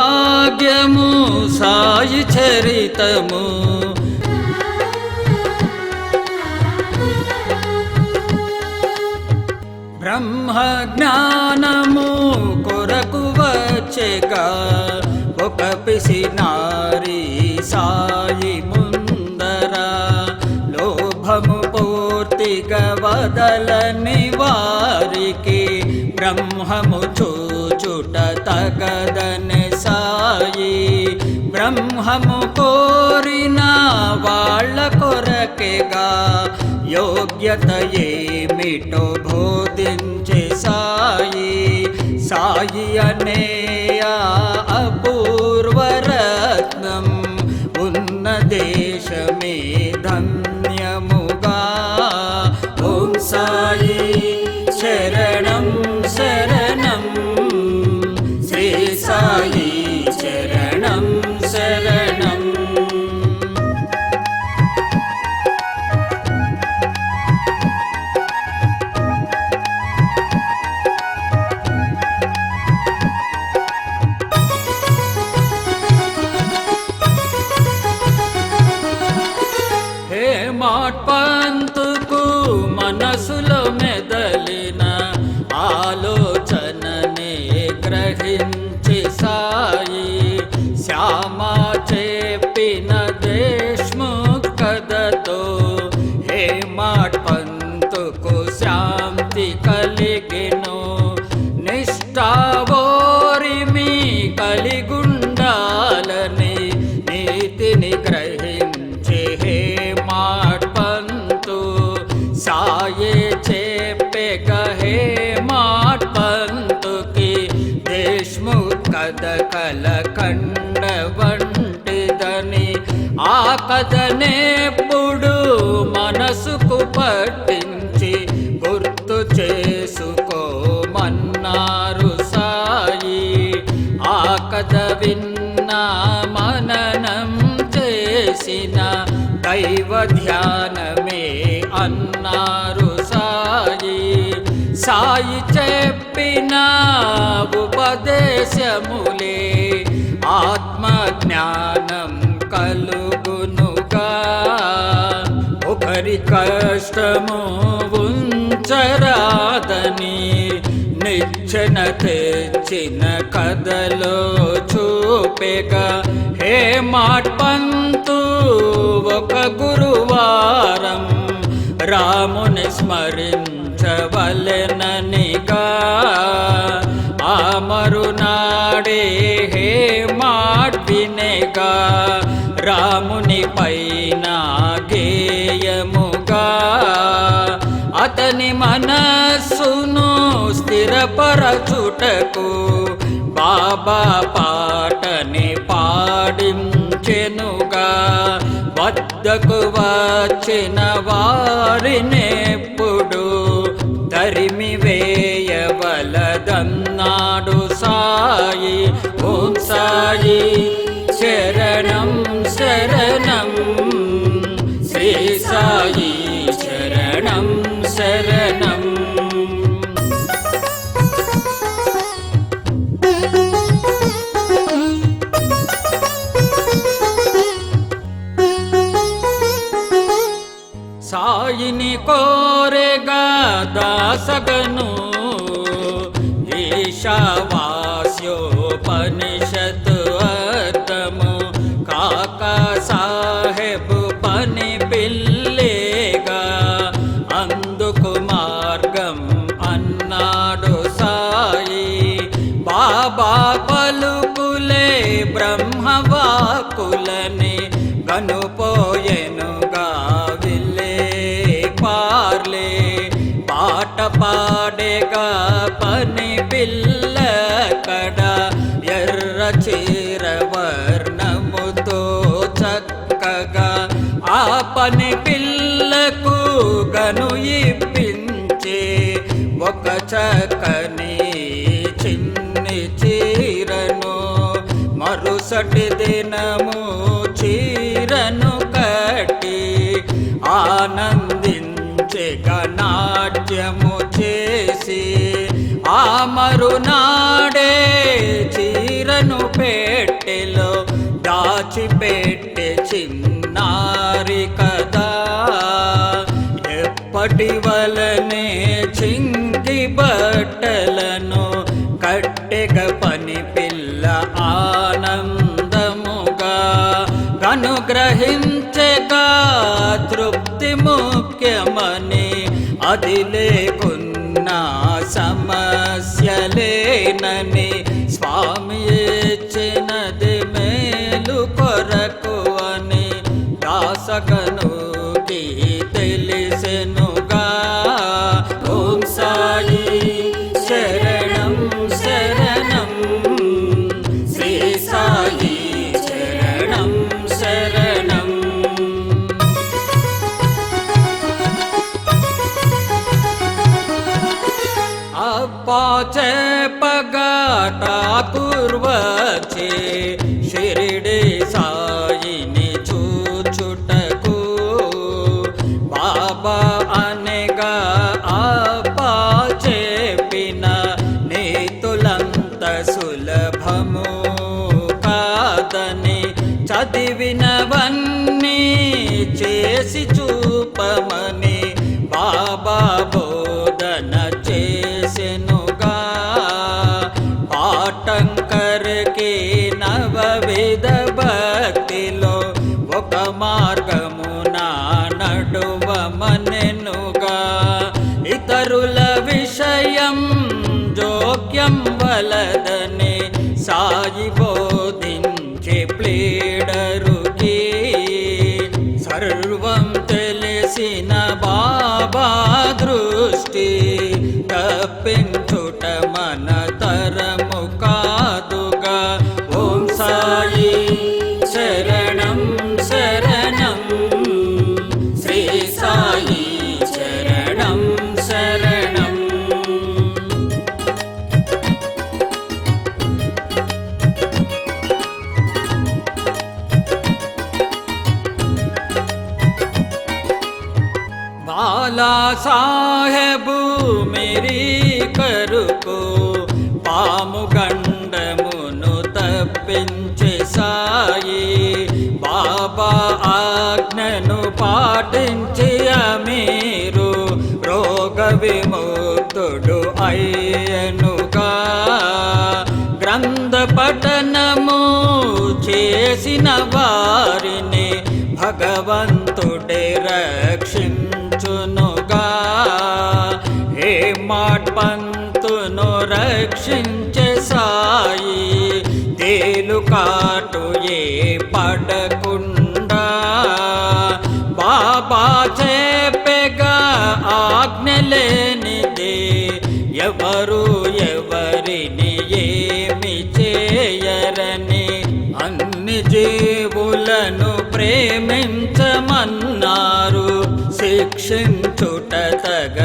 భాగ్యము సాయి చరితము బ్రహ్మ జ్ఞానము కొరకు వచ్చేగా ఒక పిసినారి సాయి ముందర లోభము పూర్తిగా వదలని వారికి బ్రహ్మము చూచుట తగదనే సాయి బ్రహ్మము కోరిన వాళ్ళ కొరకెగా యోగ్యత ఏమిటో బోధించే సాయి సాయి అనే అపూర్వరత్నం ఉన్న దేశమే ధన్యముగా ఓం సాయి శరణం శరణం శ్రీ సాయి శరణం శరణం పంతుకు మనసులో మెదలిన ఆలోచననే గ్రహించి సాయి శ్యామా చెప్పిన దేశ్ముఖ్ కథతో హే మాట్ పంతుకు శాంతి కలిగిను నిష్ఠావోరిమి కలిగుండాలని నీతిని గ్రహించి హే సాయే చెప్పేగ హే మాట్ పంతుకి దేశ్ముఖ్ కథ కలకండ వంటిదని ఆ కథనేప్పుడు మనసుకు పట్టించి గుర్తు చేసుకోమన్నారు సాయి ఆ కథ విన్నా మననం చేసిన దైవ ధ్యానమే అన్నారు సాయి సాయి చెప్పిన ఉపదేశములే ఆత్మజ్ఞానం కలుగునుగా ఒకరి కష్టము ఉంచరాదని నిచ్చెన తెచ్చిన కథలో చూపెగా హే మాట్ పంతు ఒక గురువారం రాముని స్మరించవలెననిగా ఆ మరునాడే హే మాట్ వినేగా రాముని పైన గేయముగా అతని మనస్సును స్థిరపరచుటకు బాబా పాటని పాడించెనుగా వద్దకు వచ్చిన వారినెప్పుడు తరిమి వేయవలదన్నాడు సాయి ఓం సాయి శరణం శరణం శ్రీ సాయి శరణం శరణం సాయిని కోరెగా దాసగను ఈశావాస్యోపనిషత్ అర్థము కాకా సాహెబ్ పని పిల్లేగా అందుకు మార్గం అన్నాడు సాయి బాబా పలుకులే బ్రహ్మవాకులని కనుపోయెనుగా పార్లే పాట పాడేగా పని పిల్ల కడ ఎర్ర చీర వర్ణముతో చక్కగా ఆ పని పిల్లకు గను ఇప్పించే ఒక చక్కని చిన్ని చీరను మరుసటి దినము చీరను కట్టి ఆనందించే నాట్యము చేసి ఆ మరునాడే చీరను పెట్టెలో దాచిపెట్టె చిన్నారి కదా. ఎప్పటి వలనే చింకి బట్టలను కట్టెగ పని పిల్ల ఆనందముగా అనుగ్రహించగా తృప్తి ముఖ్యమని అది లేకున్నా సమస్యలేనని స్వామి ఇచ్చినది మేలు కొరకు అని దాసగనుకి తెలిసెనుగా. ఓం సాయి శరణం శరణం, శ్రీ సాయి శరణం శరణం. అప్పా చెప్పగా ఠాకూర్వచ్చే షిరిడి సాయిని చూచుటకు. బాబా అనగా అప్పా చెప్పిన నీతులంత సులభము కాదని చదివినవన్నీ చేసి చూపమని బాబా బోధన చేసెనుగా. పాటంకర్కి నవవిధ భక్తిలో ఒక మార్గమున నడువమనెనుగా. ఇతరుల విషయం జోక్యం వలదని సాయి బోధించే ప్లేడరుకి. సర్వం తెలిసిన బాబా దృష్టి తప్పించుట మన తరము కాదుగా. ఓం సాయి శరణం శరణం, శ్రీ సాయి శరణం శరణం. బాలా సాహెబు మేరీ కరుకు పాము గండమును తప్పించే సాయి. బాబా ఆజ్ఞను పాటించి అమీరు రోగ విముక్తుడు అయ్యనుగా. గ్రంథ పఠనము చేసిన వారిని భగవంతుడే రక్షించునుగా. హే మాట్ పంతును రక్షించే సాయి, తేలుకాటు ఏ పడకుండా. బాబా చెప్పెగా ఆజ్ఞలేనిదే ఎవరు ఎవరిని ఏమి చేయరని. అన్ని జీవులను ప్రేమించమన్నారు, శిక్షించుట తగ